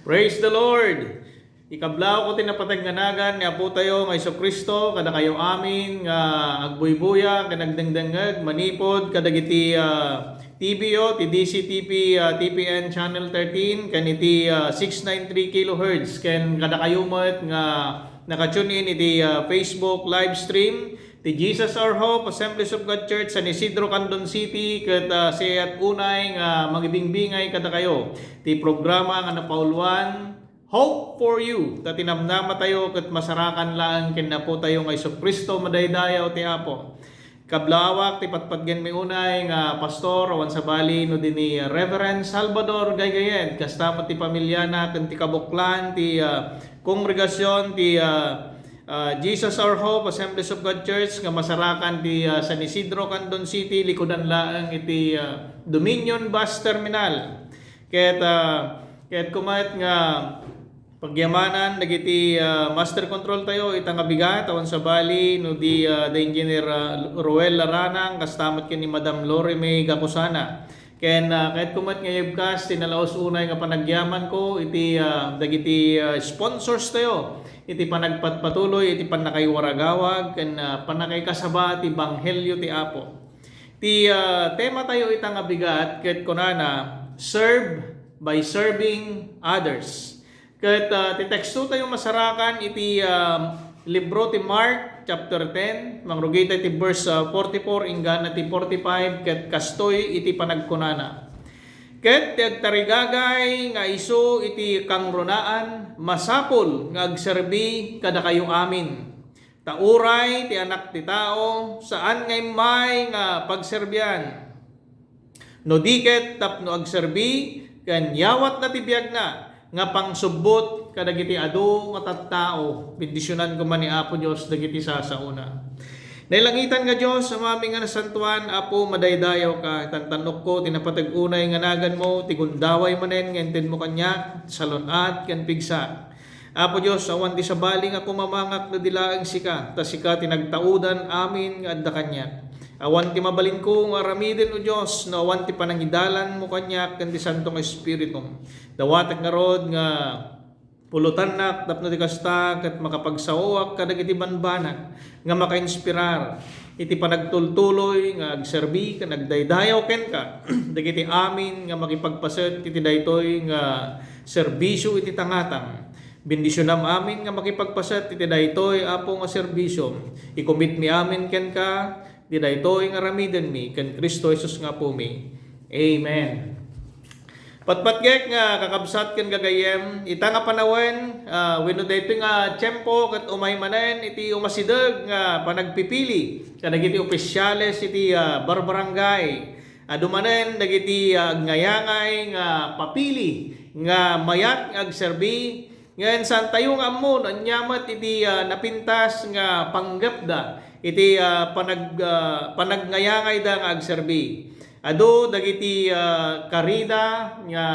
Praise the Lord! Ikablaw ko tinapataganagan ni Apo tayo ng Iso Kristo, kada kayo amin, nga agbuybuya, kanagdangdangag, manipod, kadagiti TBO, TDC-TP, TPN Channel 13, kaniti 693 kHz, ken kada kayo mat nga nakatune in iti Facebook live stream, ti Jesus Our Hope, Assemblies of God Church, San Isidro, Candon City, kat siyat unay nga magibingbingay kada kayo. Ti programa nga napauluan, Hope for You. Ta tinamnama tayo kat masarakan lang ken na po tayo nga Iso Kristo madaydayaw ti Apo. Kablawak ti patpatgen mi unay nga pastor awan sa bali no dinhi Reverend Salvador Gaygayen kastamot ti pamilya na ken ti kabuklan ti kongregasyon ti Jesus Our Hope, Assemblies of God Church nga masarakan ti San Isidro, Candon City, likodan laang iti Dominion Bus Terminal. Ket kumayat nga pagyamanan dagiti master control tayo itang kabigat awan sa bali no di Engineer Roel Laranang kastamot ken ni Madam Lorime Gakusana. Ken kahit kumat nga yebkas tinalaos unay nga panagyaman ko iti dagiti sponsors tayo iti panagpatpatuloy iti panakaywaragawag ken panakaykasaba ti banghelyo ti Apo. Ti tema tayo itang abigat ket kunana serve by serving others. Ket ti teksto tayo masarakan iti libro ti Mark chapter 10 mangrugay ti verse 44 inggan ti 45 ket kastoy iti panagkunana. Ket ti agtarigagay nga isu iti kangrunaan masapol nga agserbi kada kayo amin. Tauray ti anak ti tao saan ngay may nga pagserbian. No diket tapno agserbi ken yawat na ti biag na nga pangsubot kadagiti adu nga tattao bendisyonan ko man ni Apo Dios dagiti sasauna. Nailangitan nga Dios sa mami nga nasantuan Apo madaydayaw ka tantanok ko tinapatag-unay nga nagan mo tigundaway manen ngenten mo kanya salonat ken pigsa. Apo Dios awan ti sabali nga kumamangak na dilaeng sika ta sika tinagtaudan amin nga adda kanya. Awan ti mabalin ko nga aramiden o Dios no awan ti panangidalan mo kanya ken ti Santong Espiritu. Dawatek nga rod nga pulutan nak tapno ti kasta ket makapagsawak kadagiti banbanag nga makainspirar iti panagtultuloy nga agserbi ken nagdaydayaw ken ka dagiti amin nga makipagpaset iti daytoy nga serbisyo iti tangatang. Bendisyonam amin nga makipagpaset iti daytoy Apo nga serbisyo. I-commit mi amin ken ka di daytoy nga ramiden mi ken Kristo Jesus nga po mi. Amen. Patpatgek nga kakabsat ken gagayem ita nga panawen wenno daytoy nga tiempo ket umay manen iti umasideg nga panagpipili kadagiti opisyales iti barbarangay adumanen dagiti ngayangay nga papili nga mayat nga agserbi ngayon san tayo nga amon anyamat iti napintas nga panggapda iti panagnayangay da nga agserbi. Ado dagiti karida nga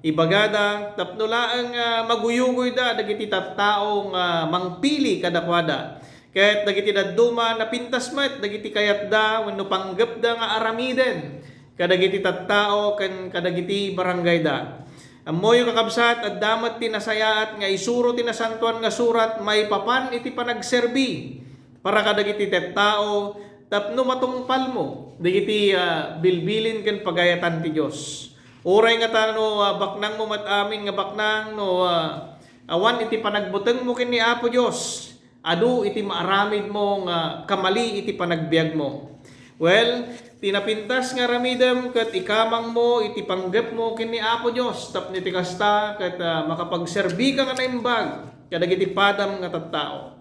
ibagada tapno laeng maguyugoy da dagiti tattao nga mangpili kadakwada. Ket dagiti dadduma napintas met dagiti kayatda wenno panggapda nga aramiden kadagiti tattao ken kadagiti barangay da. Ammoy kakabsat at damat tinasayaat nga isuro tinasantuan nga surat may papan iti panagserbi para kadagiti tattao tapno matungpal mo dagiti bilbilin ken pagayatan ti Dios. Uray nga tano baknang mo mat amin nga baknang no awan iti panagbuteng mo ken ni Apo Dios. Adu iti maaramid mo nga kamali iti panagbiag mo. Well, tinapintas nga ramidem ket ikamang mo iti panggep mo ken ni Apo Dios tapno iti kasta ket makapagserbi ka nga naimbag kadagiti padam nga tattao.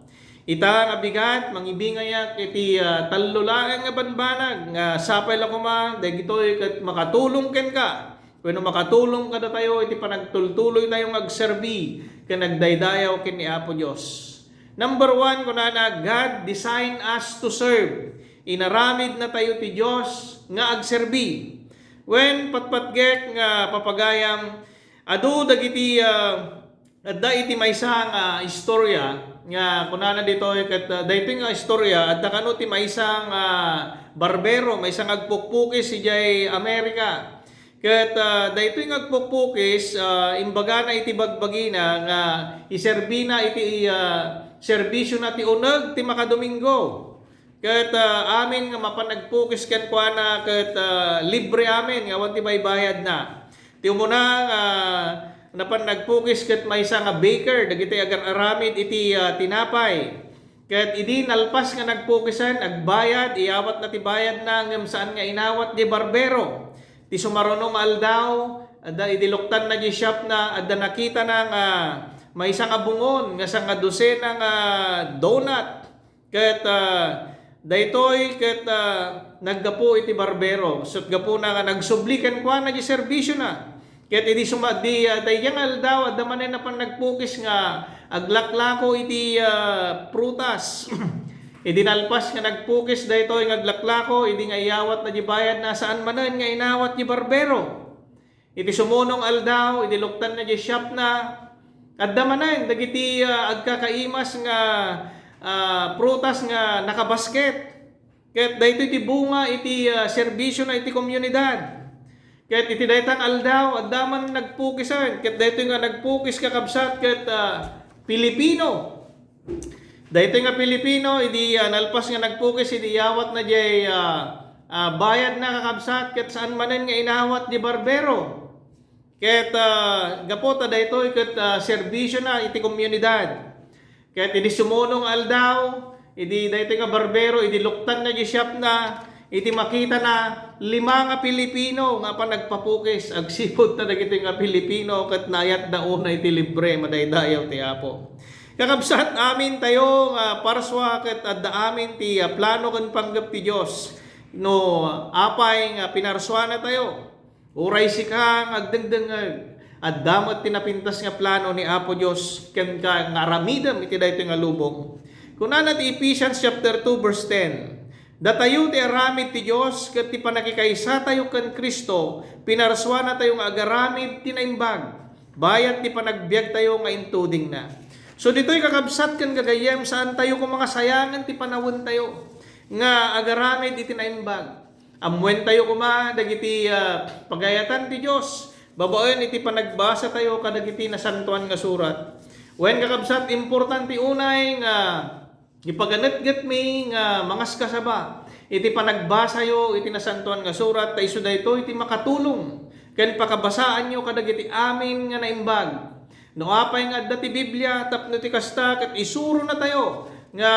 Ita nga bigat mangibingayak iti tallulaeng nga banbanag nga sapay la kuma dagitoy ket makatulong ken ka. Wenno makatulong kada tayo iti panagtultuloy tayong agserbi ken nagdaydayaw ken ni Apo Dios. Number 1 kunana God designed us to serve. Inaramid na tayo ti Dios nga agserbi. When patpatgek nga papagayam adu dagiti adda iti maysa nga istorya nga kunana ditoy ket daytoy nga istorya adda kano ti maysa nga barbero maysa nga agpukpukis si jay Amerika Ket daytoy nga agpupukis imbaga na iti bagbagina nga iserbi na iti serbisyo na ti uneg ti makadomingo. Ket amin nga mapanagpukis ken kuana ket libre amin nga awan ti baybayad na. Ti umuna napan nagpukis ket maysa nga baker dagiti agar-aramid iti tinapay. Ket idi nalpas nga nagpukisan agbayad iawat na ti bayad na ngem saan nga inawat di barbero. Ti sumaruno nga aldaw adda idiluktan na di shop na adda nakita na nga maysa nga bungon nga sa nga dosena nga donut. Ket daytoy ket naggapo iti barbero. Sut gapo na nga nagsublikan kuana di serbisyo na. Ket idi sumadi dayang aldaw adda manen na pan nagpukis nga aglaklako iti prutas. Idi nalpas nga nagpukis daytoy nga aglaklako idi nga iyawat na di bayad na saan manen nga inawat di barbero. Iti sumunong aldaw idi luktan na di shop na adda manen dagiti agkakaimas nga prutas nga nakabasket. Ket daytoy ti bunga iti serbisyo na iti komunidad. Ket iti daytang aldaw adda man nagpukisan ket daytoy nga nagpukis kakabsat ket Pilipino. Daytoy nga Pilipino idi nalpas nga nagpukis idi yawat na jay bayad na kakabsat ket saan manen nga inawat di barbero. Ket gapota daytoy ket serbisyo na iti komunidad. Ket idi sumunong aldaw idi daytoy nga barbero idi luktan na di shop na iti makita na 5 nga Pilipino nga pa nagpapukis agsipod na dagiti nga Pilipino ket nayat dauna iti libre madaydayaw ti Apo. Kakabsat amin tayo nga parswa ket adda amin ti plano ken panggep ti Dios no apay nga pinarswa na tayo. Uray sikang agdengdengeg addamot ti napintas nga plano ni Apo Dios ken ka nga aramidem iti daytoy nga lubong. Kunana ti Ephesians chapter 2 verse 10. Datayo ti aramid ti Dios ket ti panakikaysa tayo ken Kristo pinarswa na tayo nga agaramid ti naimbag. Bayat ti panagbiag tayo nga intuding na. So dito'y kakabsat ken gagayem saan tayo kung mga sayangan ti panawon tayo nga agaramid iti naimbag. Amwen tayo kuma dagiti pagayatan ti Dios. Babaen iti panagbasa tayo kadagiti nasantuan nga surat. Wen kakabsat importante unay nga ipaganetget mi nga mangas kasaba. Iti panagbasa yo iti nasantuan nga surat ta isu daytoy iti makatulong ken pakabasaan yo kadagiti amin nga naimbag. No apay nga adda ti Biblia tapno ti kasta ket isuro na tayo nga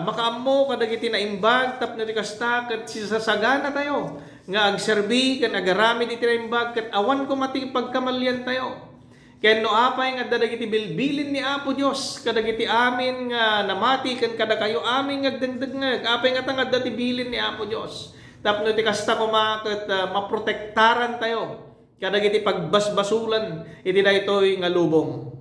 makaammo kadagiti naimbag tapno ti kasta ket sisasagana tayo nga agserbi ken agaramid iti naimbag ket awan ko mati pagkamalyan tayo. Ken no apay nga adda dagiti bilbilin ni Apo Dios kadagiti amin nga namati ken kada kayo amin ngagdengdengeg apay nga tang adda ti bilin ni Apo Dios. Tapno ti kasta kuma ket maprotektaran tayo kadagiti pagbasbasulan iti daytoy nga lubong.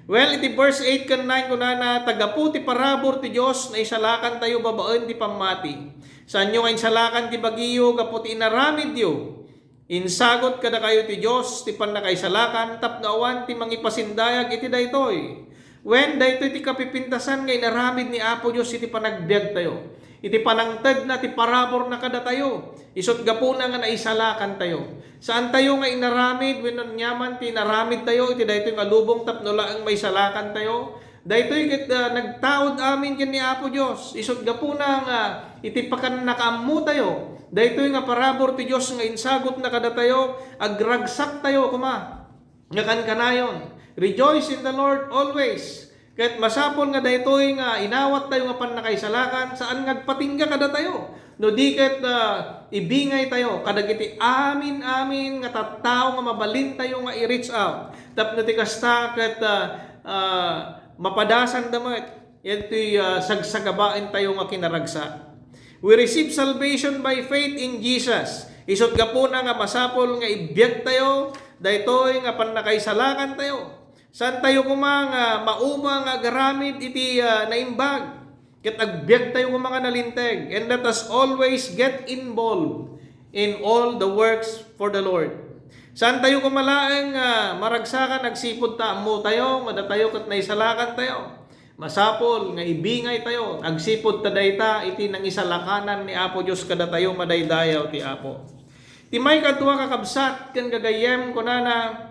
Well, iti verse 8 ken 9 kunana tagapu ti parabor ti Dios na isalakan tayo babaen ti pammati. Sanyo nga insalakan ti bagiyo gapu ti inaramid yo. Insagot kada kayo ti Dios ti pannakaisalakan tapno awan ti mangipasindayag iti daytoy. When daytoy ti kapipintasan nga inaramid ni Apo Dios iti panagbiag tayo. Iti panangted na ti parabor na kada tayo. Isot gapuna nga naisalakan tayo. Saan tayo nga inaramid wenno nyaman ti naramid tayo iti daytoy nga lubong tapno laeng may salakan tayo. Daytoy ket nagtaod amin ken ni Apo Dios. Isot gapuna nga iti pakan nakaammo tayo. Daytoy nga parabor ti Dios nga insagot na kada tayo agragsak tayo kuma. Nga kankanayon. Rejoice in the Lord always. Ket masapol nga daytoy nga inawat tayo nga pannakaisalakan saan ngagpatingga kada tayo. No di ket ibingay tayo kadagiti amin nga tattao nga mabalin tayo nga i-reach out. Tapno ti kasta ket mapadasan damet iti sagsagabaen tayo nga kinaragsak. We receive salvation by faith in Jesus. Isot gapuna nga masapol nga ibiyag tayo daytoy nga pannakaisalakan tayo. Saan tayo kuma nga mauma nga garamid iti naimbag. Ket agbiag tayo nga mga nalinteg. And let us always get involved in all the works for the Lord. Saan tayo kumalaeng maragsakan nagsipod ta ammo tayo, madatayo ket naisalakan tayo. Masapol nga ibingay tayo, agsipod ta dayta iti nang isalakanan ni Apo Dios kada tayo madaydayaw ti Apo. Ti may kadwa kakabsat ken gagayem kunana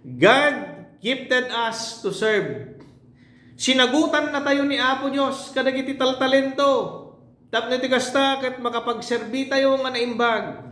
God gifted us to serve. Sinagutan na tayo ni Apo Dios kadagiti taltalento. Tapno ti kasta ket makapagserbi tayo nga naimbag.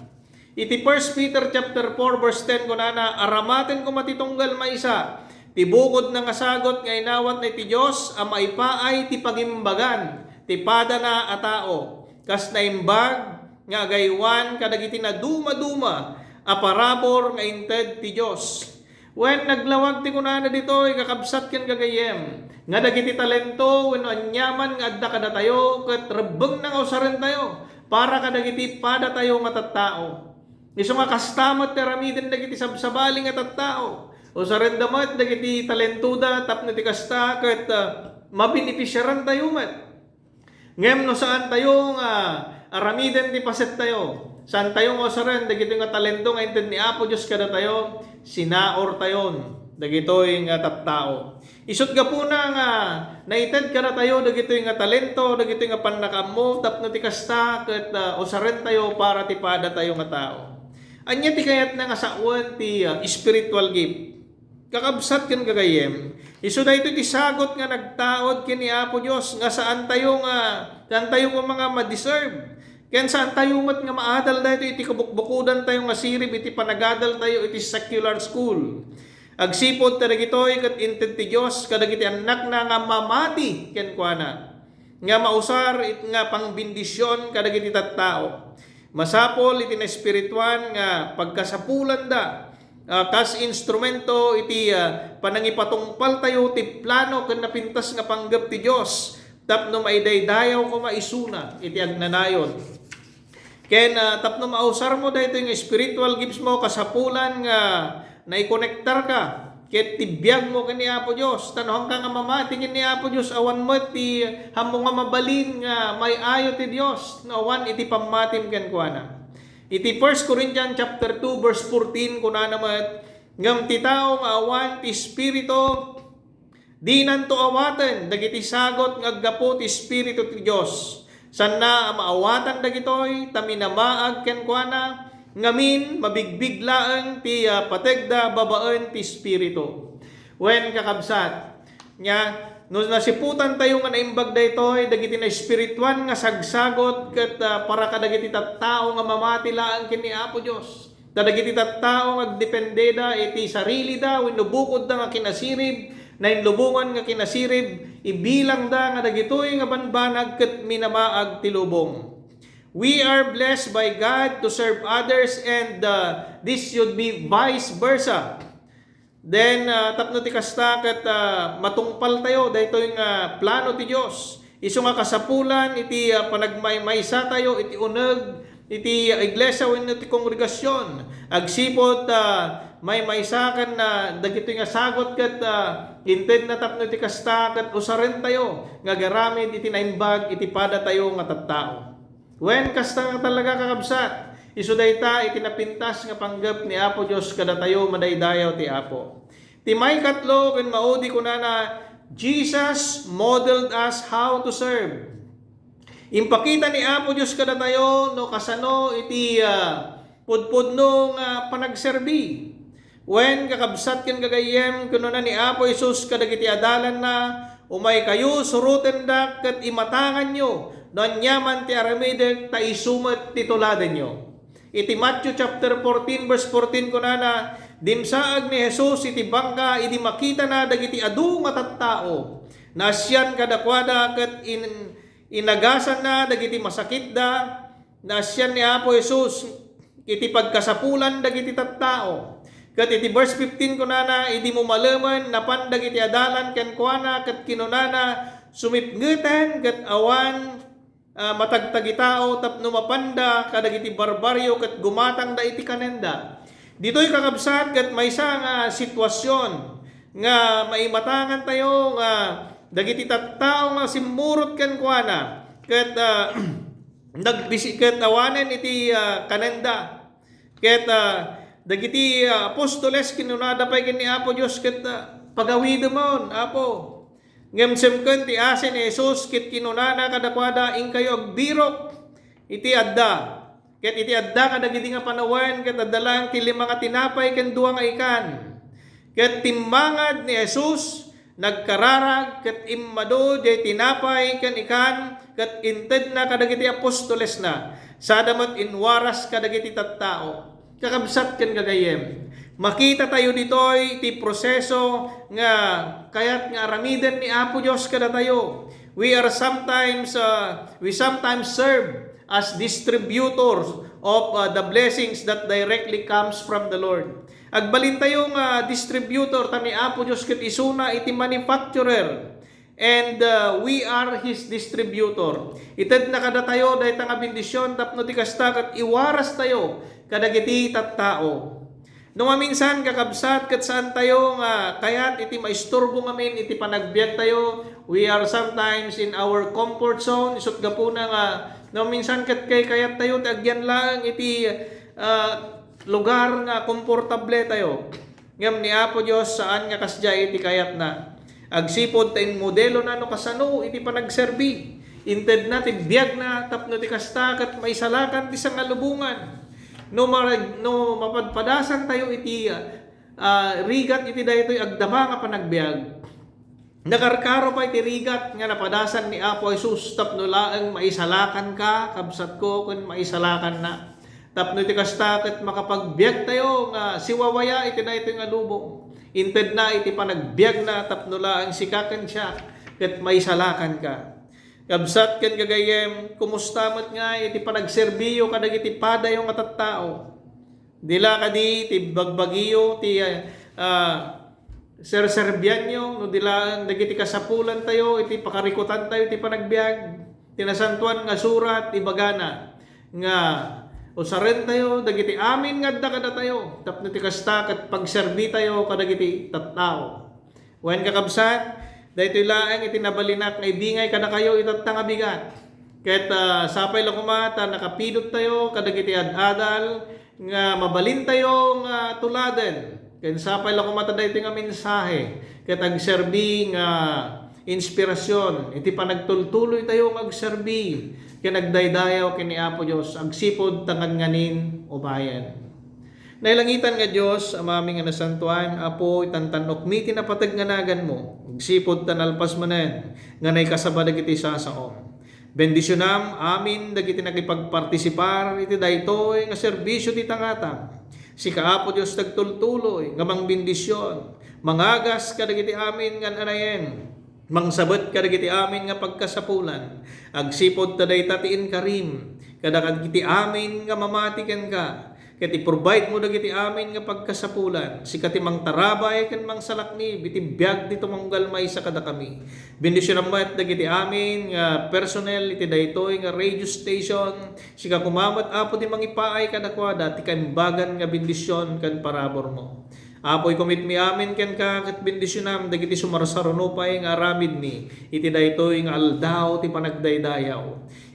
Iti 1 Peter chapter 4 verse 10 kunana aramaten ko matitunggal maysa ti bukod nga sagot nga inawat na ti Dios a maipaay ti pagimbagan ti pada na a tao kas naimbag nga agaywan kadagiti na duma-duma a parabor nga inted ti Dios. When naglawag ti kunana ditoy kakabsat ken gagayem nga dagiti talento wenno anyaman nga adda kada tayo ket rebbeng nga usaran tayo para kadagiti pada tayo nga tattao. Isu nga kastamat ti aramiden dagiti sabsabali nga tattao. Usaran damat dagiti talentuda tapno ti kasta ket mabinefisyaran tayo met. Ngem no saan tayo nga aramiden ti paset tayo. Saan tayo nga usaran dagiti nga talento nga inted ni Apo Dios kada tayo sinaor tayon dagitoy nga tattao. Isut gapuna nga naited kada tayo dagitoy nga talento, dagitoy nga pannakaammo tapno ti kasta ket usaran tayo para ti pada tayo nga tao. Anya ti kayat na nga sawan ti spiritual gift. Kakabsat ken gagayem. Isu daytoy ti sagot nga nagtaod ken ni Apo Dios nga saan tayo ko mga ma-deserve. Ken saan tayo met nga maadal daytoy iti kabukbukudan tayo nga sirib iti panagadal tayo iti secular school. Agsipod ta dagitoy ket inted ti Dios kadagiti anak na nga mamati ken kuana. Nga mausar it nga pangbindisyon kadagiti tattao. Masapol iti na espirituan nga pagkasapulan da kas instrumento iti panangipatungpal tayo ti plano ken napintas nga panggep ti Dios tapno maidaydayaw ko maisuna iti agnanayon. Ken tapno mausar mo daytoy nga spiritual gifts mo kasapulan nga naikonektar ka ket tibiyag mo ken ni Apo Dios tanong ka nga mamati ken ni Apo Dios awan met ti hammo nga mabalin nga may ayo ti Dios no awan iti pammatim ken kuana. Iti 1 Corinthians chapter 2 verse 14 kunana met ngem ti tao nga awan ti espiritu di nanto awaten dagiti sagot nga aggapu ti espiritu ti Dios. Sanna maawatan dagitoy taminamaag ken kuana ngamin mabigbiglaeng ti pategda babaen ti espiritu. When kakabsat nya no nasiputan tayo nga naimbag daytoy dagiti na espirituan nga sagsagot ket para kadagiti tattao nga mamati laeng ken ni Apo Dios. Dagiti tattao nga agdependeda iti sarili da wenno bukod da nga kinasirib na inlubungan nga kinasirib ibilang da nga dagitoy nga banbanag ket minamaag ti lubong. We are blessed by God to serve others and this should be vice versa. Then tapno ti kasta ket matungpal tayo daytoy nga plano ti Dios. Isu nga kasapulan iti panagmaymaysa tayo iti uneg iti iglesia wenno ti kongregasyon. Agsipot maymaysakan na dagitoy nga sagot ket inted na tapno ti kasta ket usaren tayo nga garamid iti naimbag iti pada tayo nga tattao. When kasta nga talaga kakabsat, isu dayta iti napintas nga panggep ni Apo Dios kada tayo madaydayaw ti Apo. Ti may katlo ken maudi kunana Jesus modeled us how to serve. Impakita ni Apo Dios kada tayo no kasano iti pudpudno nga panagserbi. When kakabsat ken gagayem kunana ni Apo Jesus kadagiti adalan na umay kayo suruten da ket imatangan nyo nonyaman ti aramidek ta isumet tituladen nyo. Iti Matthew chapter 14 verse 14 kunana dimsaag ni Jesus iti bangka iti makita na dagiti adu nga tattao nasyan kadakwada ket inagasan na dagiti masakit da nasyan ni Apo Jesus iti pagkasapulan dagiti tattao. Ket iti verse 15 kunana idi mo malaman napan dagiti adalan ken kuana ket kinunana sumipngeten ket awan matagtagi tao tapno mapanda kadagiti barbaryo ket gumatang da iti kanenda. Ditoy kakabsat ket maysa nga sitwasyon nga maimatangan tayo nga dagiti tattao nga simmurot ken kuana ket nagbisiket awanen iti kanenda ket dagiti apostoles kinunada pay ken ni Apo Dios ket pagawido mon Apo ngem semken ti asin ni Jesus ket kinunana kadakwada ing kayo agbirok iti adda Ket iti adda kadagiti nga panawen ket addalang ti lima nga tinapay ken duwa nga ikan. Ket timmangad ni Jesus nagkararag ket immado jay tinapay ken ikan ket inted na kadagiti apostoles na sadamot inwaras kadagiti tattao. Kakabsat ken gagayem. Makita tayo ditoy ti proseso nga kayat nga aramiden ni Apo Dios kada tayo. We sometimes serve as distributors of the blessings that directly comes from the Lord. Agbalin tayong distributor tani Apo Dios ket isuna iti manufacturer. And we are His distributor. Ited na kada tayo dahil nga bendisyon tapno ti kasta ket iwaras tayo kadagiti tattao. No minsan kakabsat ket saan tayo nga kayat iti maisturbo ngamin iti panagbiag tayo, we are sometimes in our comfort zone isut gapuna nga no minsan ket kayat tayo ti agyan lang iti lugar nga komportable tayo. Ngem ni Apo Dios saan nga kasya iti kayat na. Agsipod tayo modelo na no kasano iti panagserbi. Inted na ti biag na tapno ti kasta ket maisalakan ti sangalubungan. No mapadpadasan tayo iti rigat iti daytoy agdama nga panagbiag. Nakarkaro pa iti rigat nga napadasan ni Apo Jesus tapno laeng maisalakan ka kabsat ko kun maisalakan na. Tapno iti kasta ket makapagbiag tayo nga siwawaya iti daytoy nga lubong. Inted na iti panagbiag na tapno laeng sikaken siya ket maisalakan ka. Kabsat ken gagayem, kumusta met nga iti panagserbiyo kadagiti padayo nga tattao. Dila kadi ti bagbagiyo ti serserbianyo no dila dagiti kasapulan tayo iti pakarikutan tayo iti panagbiag. Tinasantuan nga surat ibagana nga usaren tayo dagiti amin nga adda kada tayo tapno ti kasta ket pagserbi tayo kadagiti tattao. Wen kakabsat daytoy laeng itinabalinak nga ibingay kada kayo itatta nga bigat. Ket sapay la kumata nakapidot tayo kadagiti adadal nga mabalin tayo nga tuladen. Ket sapay la kumata daytoy nga mensahe ket agserbi nga inspirasyon iti panagtultuloy tayo nga agserbi ken nagdaydayaw ken ni Apo Dios agsipod tangan nganin ubayan. Nailangitan nga Diyos, amaming nga nasantuan, Apo, itantanok mi tinapatag nga nagan mo, magsipod tanalpas manen, nga naikasaba dagiti sasaom. Bendisyonam, amin, dagiti nakipagpartisipar, iti daytoy nga serbisyo ti tangatang. Si Kaapo Diyos tagtultuloy, nga mang bendisyon, mangagas kadagiti amin nga anayen, mangsabot kadagiti amin nga pagkasapulan, agsipod taday tatiin karim, kadagiti amin nga mamatiken ka, ket i-provide mo dagiti amin nga pagkasapulan. Si katimang tarabay ken mang salakni biti biag dito manggalmay sa kada kami. Bendisyon met dagiti amin nga personnel iti daytoy nga radio station. Si kakumamat Apo ti mangipaay kadakwada ti kaimbagan nga bendisyon ken parabor mo. Apo i-commit mi amin ken ka ket bendisyonam dagiti sumarsarunupay nga aramid ni iti daytoy nga aldaw ti panagdaydayaw.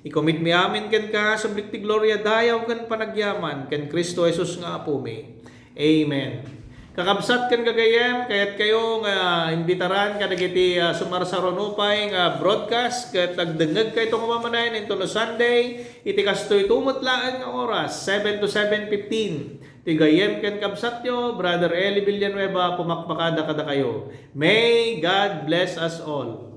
I-commit mi amin ken ka sublik ti gloria dayaw ken panagyaman ken Kristo Jesus nga Apo mi. Amen. Kakabsat ken gagayem kayat kayo nga imbitaran kadagiti sumarsarunupay nga broadcast ket agdengeg kay itong mamanayon into no Sunday iti kastoy tumutlaan nga oras 7 to 7:15. Tigayem ken kabsatyo, Brother Eli Villanueva, pumakpakada kada kayo. May God bless us all.